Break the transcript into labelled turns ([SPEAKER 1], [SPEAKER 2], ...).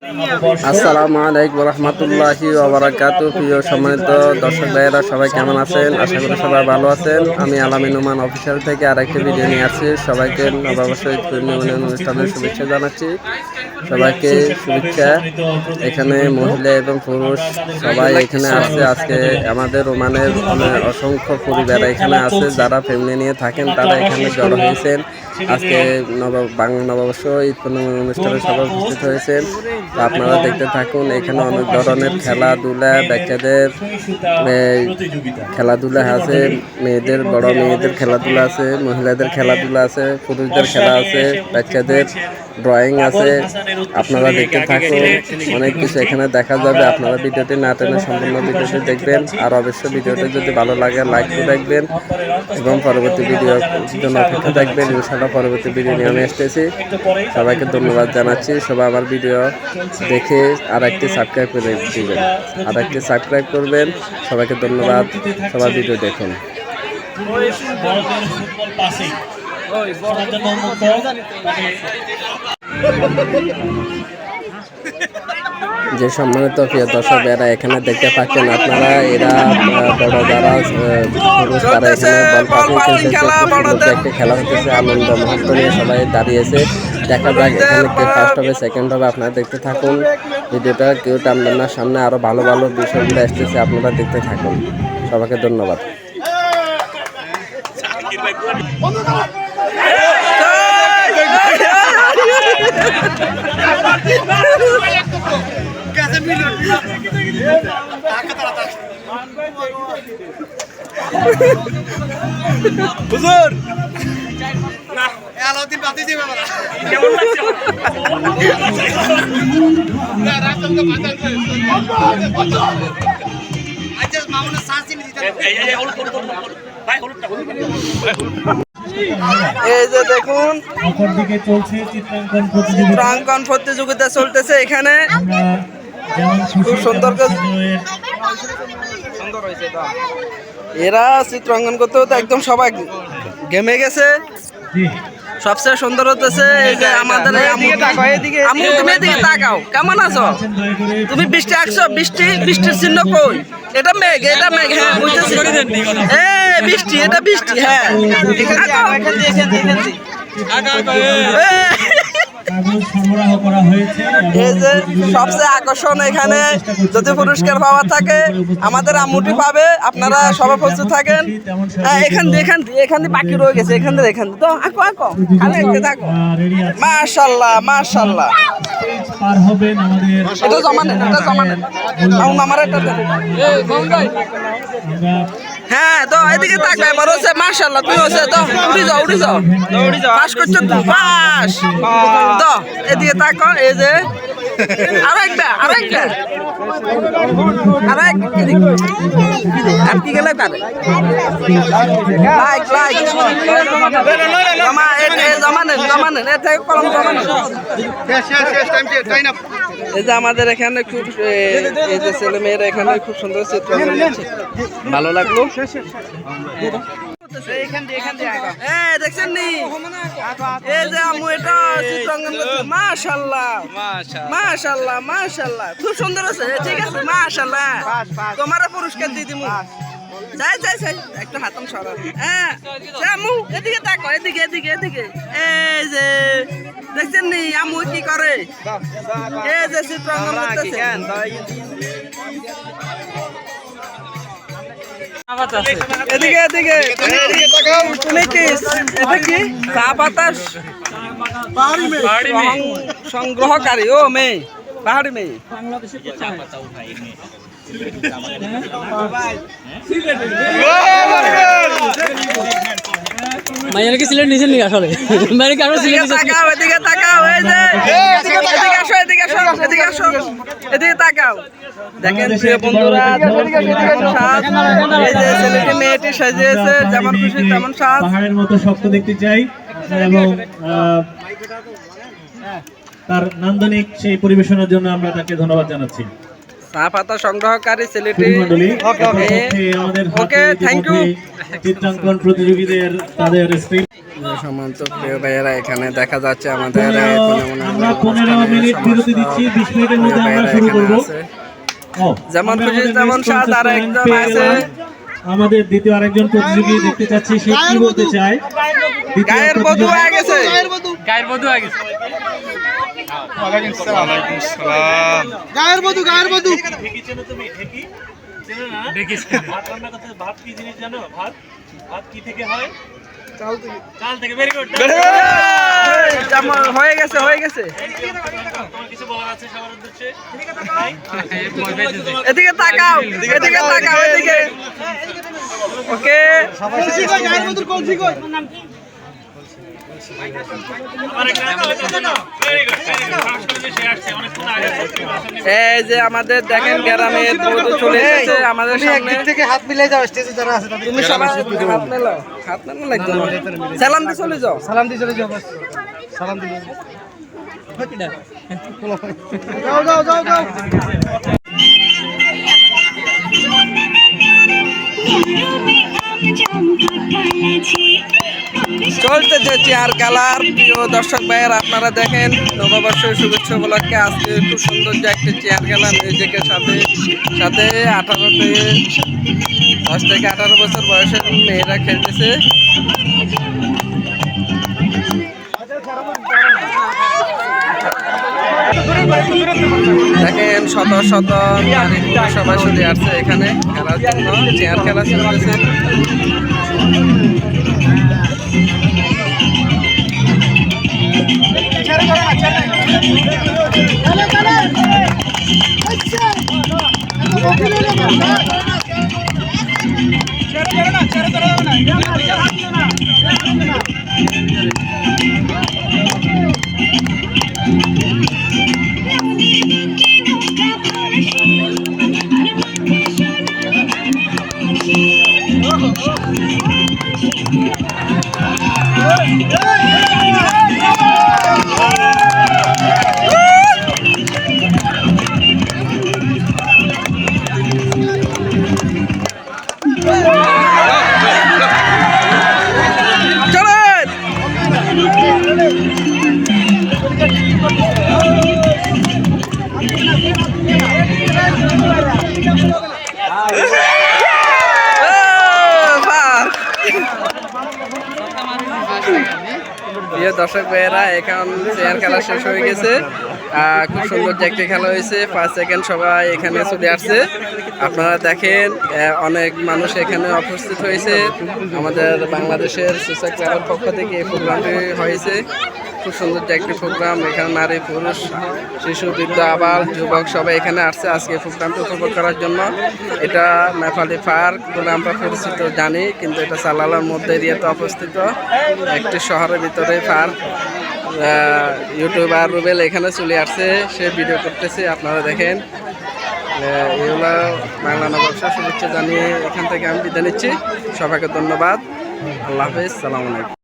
[SPEAKER 1] আসসালামু আলাইকুম রহমতুল্লাহি ওয়া বারাকাতুহু। প্রিয় সম্মানিত দর্শক ভাইয়েরা, সবাই কেমন আছেন? আশা করি সবাই ভালো আছেন। আমি আলামিন ওমান অফিসিয়াল থেকে আরেকটি ভিডিও নিয়ে আসছি। সবাইকে নববর্ষ অনুষ্ঠানের শুভেচ্ছা জানাচ্ছি। সবাইকে শুভেচ্ছা। এখানে মহিলা এবং পুরুষ সবাই এখানে আছে। আজকে আমাদের ওমানের অসংখ্য পরিবার এখানে আছে, যারা ফ্যামিলি নিয়ে থাকেন তারা এখানে জড়ো হয়েছেন। আজকে বাংলা নববর্ষ ঈদ পূর্ণিমা অনুষ্ঠানে সবাই উপস্থিত হয়েছেন। আপনারা দেখতে থাকুন। এখানে অনেক ধরনের খেলাধুলা, বাচ্চাদের খেলাধুলা আছে, মেয়েদের বড় মেয়েদের খেলাধুলা আছে, মহিলাদের খেলাধুলা আছে, পুরুষদের খেলা আছে, বাচ্চাদের ড্রয়িং আছে। আপনারা দেখতে থাকুন, অনেক কিছু এখানে দেখা যাবে। আপনারা ভিডিওটি না টেনে সম্পূর্ণ ভিডিওটি দেখবেন। আর অবশ্যই ভিডিওটি যদি ভালো লাগে লাইক করে রাখবেন এবং পরবর্তী ভিডিওর জন্য অপেক্ষা থাকবেন। ইনশাআল্লাহ পরবর্তী ভিডিও নিয়ে আমি আসতেছি। সবাইকে ধন্যবাদ জানাচ্ছি। সবাই আমার ভিডিও দেখে আরেকটি সাবস্ক্রাইব করে দিবেন, আরেকটি সাবস্ক্রাইব করবেন। সবাইকে ধন্যবাদ। সবাই ভিডিও দেখুন। যে সম্মানিত প্রিয় দর্শক এরা এখানে দেখতে পাচ্ছেন আপনারা, এরা বড় যারা পুরুষ তারা এখানে বল পাশে খেলতেছে। একটি খেলা হতেছে, আনন্দ মুহূর্ত নিয়ে সবাই দাঁড়িয়েছে। দেখা যাক এখানে কে ফার্স্ট হবে সেকেন্ড হবে। আপনারা দেখতে থাকুন ভিডিওটা, কেউ টানবেন না। সামনে আরো ভালো ভালো বিষয়গুলো আসতেছে, আপনারা দেখতে থাকুন। সবাইকে ধন্যবাদ।
[SPEAKER 2] হুজুর না আলাউদ্দিন বাতি দিবে না কেমন লাগছে না রাতকে বাজার করে আজ মামুনা সাসি নি দিতে এই হল ভাই হলটা
[SPEAKER 1] এই যে দেখুন
[SPEAKER 3] অপরদিকে চলছে
[SPEAKER 1] চিত্রাঙ্কন প্রতিযোগিতা চলতেছে এখানে। খুব সুন্দর হয়েছে। এরা চিত্রাঙ্কন করতে হতে একদম সবাই ঘেমে গেছে। সবচেয়ে সুন্দর হতেছে এই যে আমাদের আমু, তুমি এদিকে তাকাও। কেমন আছো তুমি? বৃষ্টি আসছো? বৃষ্টির চিহ্ন কই? এটা মেঘ, এটা মেঘ। হ্যাঁ বুঝতেছি, বৃষ্টি, এটা বৃষ্টি। হ্যাঁ এই যে সবচেয়ে আকর্ষণ এখানে, যদি পুরস্কার পাওয়া থাকে আমাদের আম্মুটি পাবে। আপনারা সবাই প্রস্তুত থাকেন। এখান দিয়ে বাকি রয়ে গেছে, এখান দিয়ে তো আঁকো খালি দেখতে থাকো। মাশাআল্লাহ মাশাআল্লাহ। এটা জমা নেন, আমার এটা হ্যাঁ তো এদিকে তাকাই এবার হচ্ছে। মাশাআল্লাহ, তুমি হচ্ছে তো উড়ি যাও পাস করছো তো, পাস তো এদিকে তাকাও। এই যে আরেকটা আর কি গেলে তারে লাইক জমা নেন এর থেকে কলম জমা নেন। এই যে আমাদের এখানে খুব এই যে ছেলে মেয়েরা এখানে খুব সুন্দর চিত্র ভালো লাগলো। দেখছেন নি এই যে আম্মু এটা চিত্রাঙ্কন করছে। মাশাআল্লাহ খুব সুন্দর আছে। ঠিক আছে মাশাআল্লাহ, তোমারও পুরস্কার দিয়ে দিমু। যাই একটা হাতম সরা। হ্যাঁ আম্মু এদিকে তাকো, এদিকে এই যে দেখছেন নি আম্মু কি করে? এই যে চিত্রাঙ্কন করতেছে। এদিকে তুমি কি এটা কি চা পাতা সংগ্রহকারী? ও মেয়ে, পাহাড়ি মেয়ে।
[SPEAKER 4] মাইয়ার কি সিলেট নিছেন নাকি আসলে? মানে কারো সিলেট নিছেন?
[SPEAKER 1] এদিকে তাকাও এই যে এদিকে তাকাও। দেখেন প্রিয় বন্ধুরা, এই যে ছেলেটি মেয়েটি সাজিয়েছে যেমন খুশি তেমন সাজ।
[SPEAKER 3] পাহাড়ের মতো শক্ত দেখতে চাই এবং তার নান্দনিক সেই পরিবেশনার জন্য আমরা তাকে ধন্যবাদ জানাচ্ছি।
[SPEAKER 1] চা পাতা সংগ্রহকারী ছেলেটি।
[SPEAKER 3] মণ্ডলী
[SPEAKER 1] ওকে ওকে থ্যাংক ইউ।
[SPEAKER 3] চিত্রাঙ্কন প্রতিযোগীদের তাদের স্ক্রিন
[SPEAKER 1] সম্মানিত প্রিয় ভাইয়েরা, এখানে দেখা যাচ্ছে আমাদের
[SPEAKER 3] আমরা 15 মিনিট বিরতি দিচ্ছি, 20 মিনিটের মধ্যে আমরা শুরু করব।
[SPEAKER 1] যেমন খুশি তেমন স্বাদ। আর একজন আছে
[SPEAKER 3] আমাদের দ্বিতীয় আরেকজন প্রতিযোগী, দেখতে চাচ্ছি সে কি বলতে চায়।
[SPEAKER 1] গায়ের বধূ হয়ে গেছে।
[SPEAKER 4] গায়ের বধূ আগে
[SPEAKER 2] গায়ের বধূ
[SPEAKER 3] ভাত কি জিনিস জানো? ভাত কি থেকে হয়? চাল থেকে। Very good.
[SPEAKER 1] হয়ে গেছে হয়ে গেছে।
[SPEAKER 3] তোমার কিছু বলার আছে সবার উদ্দেশ্যে?
[SPEAKER 1] এদিকে তাকাও এদিকে তাকাও এদিকে। ওকে
[SPEAKER 2] গায়ের বধূর কলসি কই?
[SPEAKER 1] এই যে আমাদের দেখেন গ্রামের বধূ চলে এসেছে আমাদের সামনে।
[SPEAKER 2] থেকে হাত মিলাই যাও, স্টেজে যারা আছে
[SPEAKER 1] তুমি সবাই হাত মেলাও। হাত মেলানো লাগবে না। সালাম দিয়ে চলে যাও।
[SPEAKER 2] সালাম দিয়ে চলে যাও, বাস সালাম দিয়ে যাও।
[SPEAKER 1] চলতেছে চেয়ার খেলার। প্রিয় দর্শক ভাইয়ের, আপনারা দেখেন নববর্ষের শুভেচ্ছা উপলক্ষে আজকে খুব সুন্দর যে একটি চেয়ার খেলা মিউজিকের সাথে সাথে 10 থেকে 18 বছর বয়সের মেয়েরা খেলতেছে। দেখেন শত শত নারী পুরুষ সবাই চলে আসছে এখানে খেলার জন্য। চেয়ার খেলা চলতেছে। প্রিয় দর্শক ভাইয়েরা, এখন চেয়ার খেলা শেষ হয়ে গেছে। খুব সুন্দর যে একটি খেলা হয়েছে। 5 সেকেন্ড সবাই এখানে চলে আসছে। আপনারা দেখেন অনেক মানুষ এখানে উপস্থিত হয়েছে। আমাদের বাংলাদেশের সুসাইড ক্লাবের পক্ষ থেকে এই প্রোগ্রামটি হয়েছে। খুব সুন্দর যে একটি প্রোগ্রাম। এখানে নারী পুরুষ শিশু বৃদ্ধ আবাল যুবক সবাই এখানে আসছে আজকে প্রোগ্রামটি উপভোগ করার জন্য। এটা নেপালি পার্ক বলে আমরা পরিচিত জানি, কিন্তু এটা সালালার মধ্যে এরিয়াতে অবস্থিত একটি শহরের ভিতরে পার্ক। ইউটিউবার রুবেল এখানে চলে আসছে, সে ভিডিও করতেছে। আপনারা দেখেন এগুলো বাংলা নববর্ষের শুভেচ্ছা জানিয়ে এখান থেকে আমি বিদায় নিচ্ছি। সবাইকে ধন্যবাদ। আল্লাহ হাফেজ। সালাম আলাইকুম।